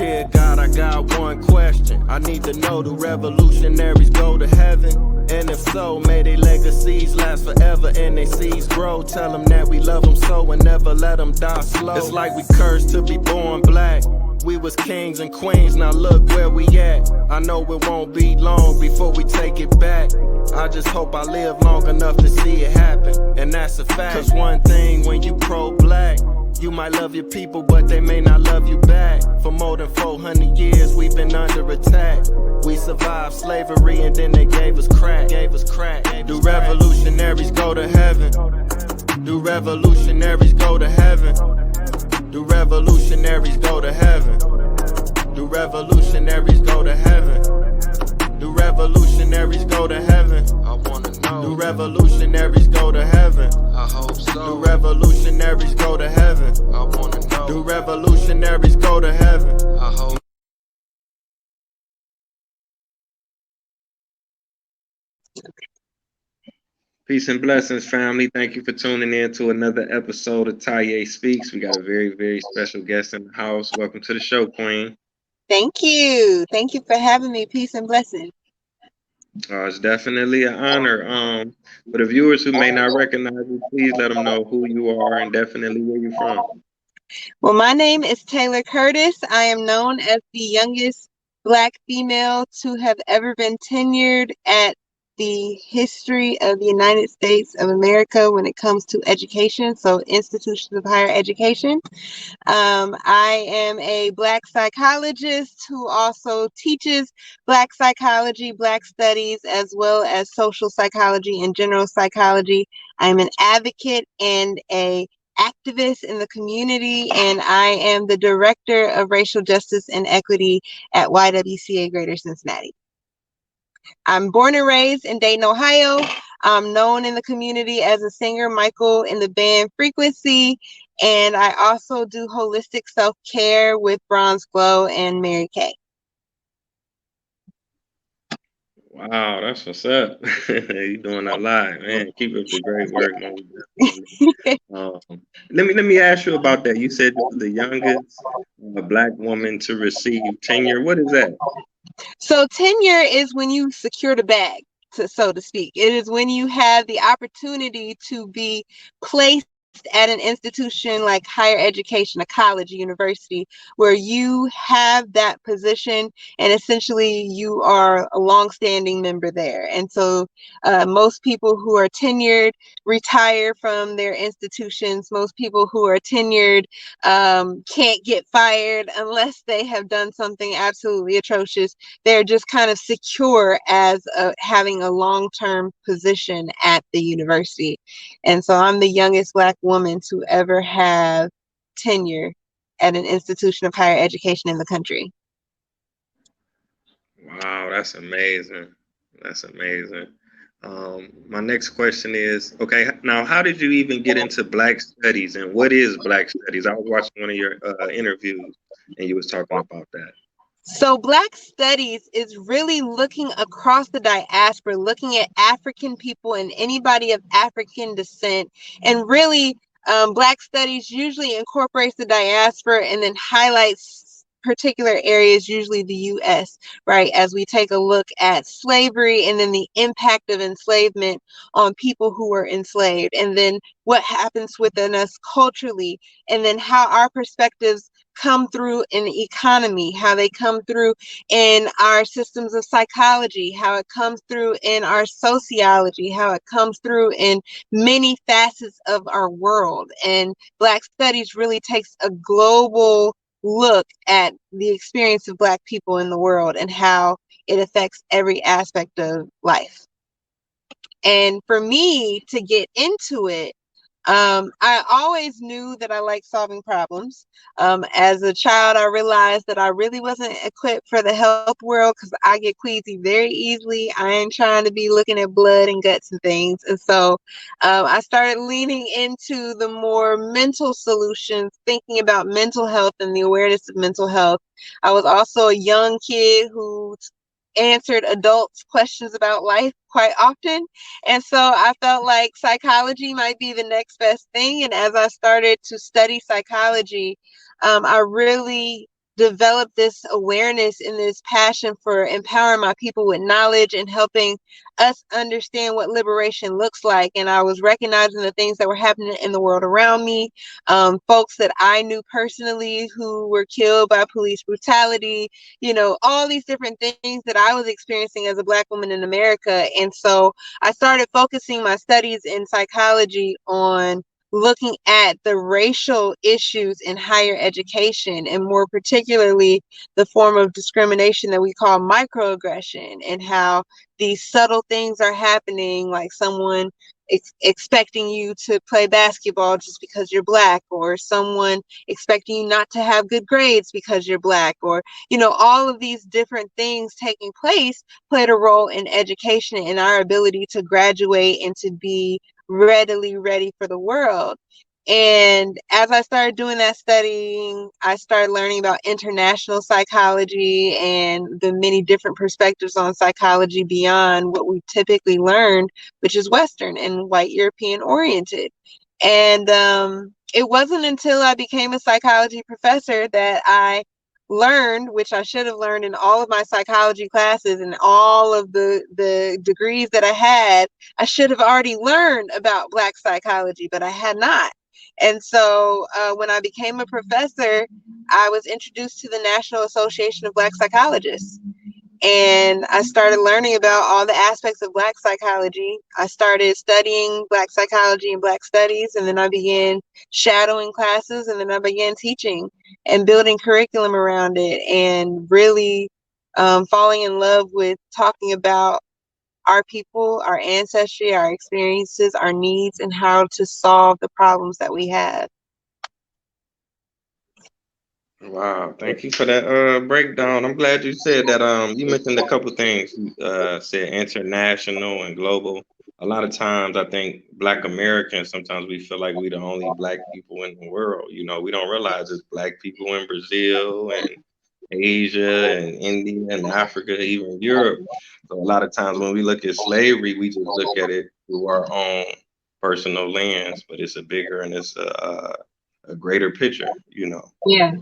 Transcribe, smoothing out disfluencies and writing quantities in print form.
Dear God, I got one question. I need to know, do revolutionaries go to heaven? And if so, may their legacies last forever and their seeds grow. Tell them that we love them so and never let them die slow. It's like we cursed to be born black. We was kings and queens, now look where we at. I know it won't be long before we take it back. I just hope I live long enough to see it happen, and that's a fact. Cause one thing when you pro-black, you might love your people, but they may not love you back. For more than 400 years, we've been under attack. We survived slavery and then they gave us crack. Do revolutionaries go to heaven? Do revolutionaries go to heaven? Do revolutionaries go to heaven? Do revolutionaries go to heaven? Do revolutionaries go to heaven? I wanna know. Do revolutionaries go to heaven? I hope so. Do revolutionaries go to heaven? I wanna know. Do revolutionaries go to heaven? I hope. Peace and blessings, family. Thank you for tuning in to another episode of Taye Speaks. We got a very, very special guest in the house. Welcome to the show, Queen. Thank you. Thank you for having me. Peace and blessings. It's definitely an honor. For the viewers who may not recognize you, please let them know who you are and definitely where you're from. Well, my name is Taylor Curtis. I am known as the youngest Black female to have ever been tenured at the history of the United States of America when it comes to education, so institutions of higher education. I am a Black psychologist who also teaches Black psychology, Black studies, as well as social psychology and general psychology. I'm an advocate and a activist in the community, and I am the director of racial justice and equity at YWCA Greater Cincinnati. I'm born and raised in Dayton, Ohio. I'm known in the community as a singer, Michael, in the band Frequency, and I also do holistic self-care with Bronze Glow and Mary Kay. Wow, that's what's up. You're doing a lot, man. Keep up the great work, man. Let me ask you about that. You said you were the youngest Black woman to receive tenure. What is that? So tenure is when you secure the bag, so to speak. It is when you have the opportunity to be placed at an institution like higher education, a college, a university, where you have that position and essentially you are a longstanding member there. And so most people who are tenured retire from their institutions. Most people who are tenured can't get fired unless they have done something absolutely atrocious. They're just kind of secure as having a long-term position at the university. And so I'm the youngest Black woman to ever have tenure at an institution of higher education in the country. Wow, that's amazing. That's amazing. My next question is, okay, now how did you even get into Black studies and what is Black studies? I was watching one of your interviews and you was talking about that. So Black studies is really looking across the diaspora, looking at African people and anybody of African descent. And really, Black studies usually incorporates the diaspora and then highlights particular areas, usually the U.S., right? As we take a look at slavery and then the impact of enslavement on people who were enslaved, and then what happens within us culturally, and then how our perspectives come through in the economy, how they come through in our systems of psychology, how it comes through in our sociology, how it comes through in many facets of our world. And Black studies really takes a global look at the experience of Black people in the world and how it affects every aspect of life. And for me to get into it, I always knew that I liked solving problems. As a child, I realized that I really wasn't equipped for the health world because I get queasy very easily. I ain't trying to be looking at blood and guts and things. And so I started leaning into the more mental solutions, thinking about mental health and the awareness of mental health. I was also a young kid who answered adults' questions about life quite often. And so I felt like psychology might be the next best thing. And as I started to study psychology, I really developed this awareness and this passion for empowering my people with knowledge and helping us understand what liberation looks like. And I was recognizing the things that were happening in the world around me, folks that I knew personally who were killed by police brutality, all these different things that I was experiencing as a Black woman in America. And so I started focusing my studies in psychology on looking at the racial issues in higher education, and more particularly the form of discrimination that we call microaggression, and how these subtle things are happening, like someone expecting you to play basketball just because you're Black, or someone expecting you not to have good grades because you're Black, or all of these different things taking place played a role in education and our ability to graduate and to be readily ready for the world. And as I started doing that studying, I started learning about international psychology and the many different perspectives on psychology beyond what we typically learned, which is Western and white European oriented. And it wasn't until I became a psychology professor that I learned, which I should have learned in all of my psychology classes and all of the degrees that I had, I should have already learned about Black psychology, but I had not. And so when I became a professor, I was introduced to the National Association of Black Psychologists. And I started learning about all the aspects of Black psychology. I started studying Black psychology and Black studies, and then I began shadowing classes, and then I began teaching and building curriculum around it, and really falling in love with talking about our people, our ancestry, our experiences, our needs, and how to solve the problems that we have. Wow, thank you for that breakdown. I'm glad you said that. You mentioned a couple things. You said international and global. A lot of times, I think Black Americans, sometimes we feel like we the only Black people in the world. We don't realize it's Black people in Brazil and Asia and India and Africa, even Europe. So a lot of times when we look at slavery, we just look at it through our own personal lens, but it's a bigger and it's a greater picture. Yeah.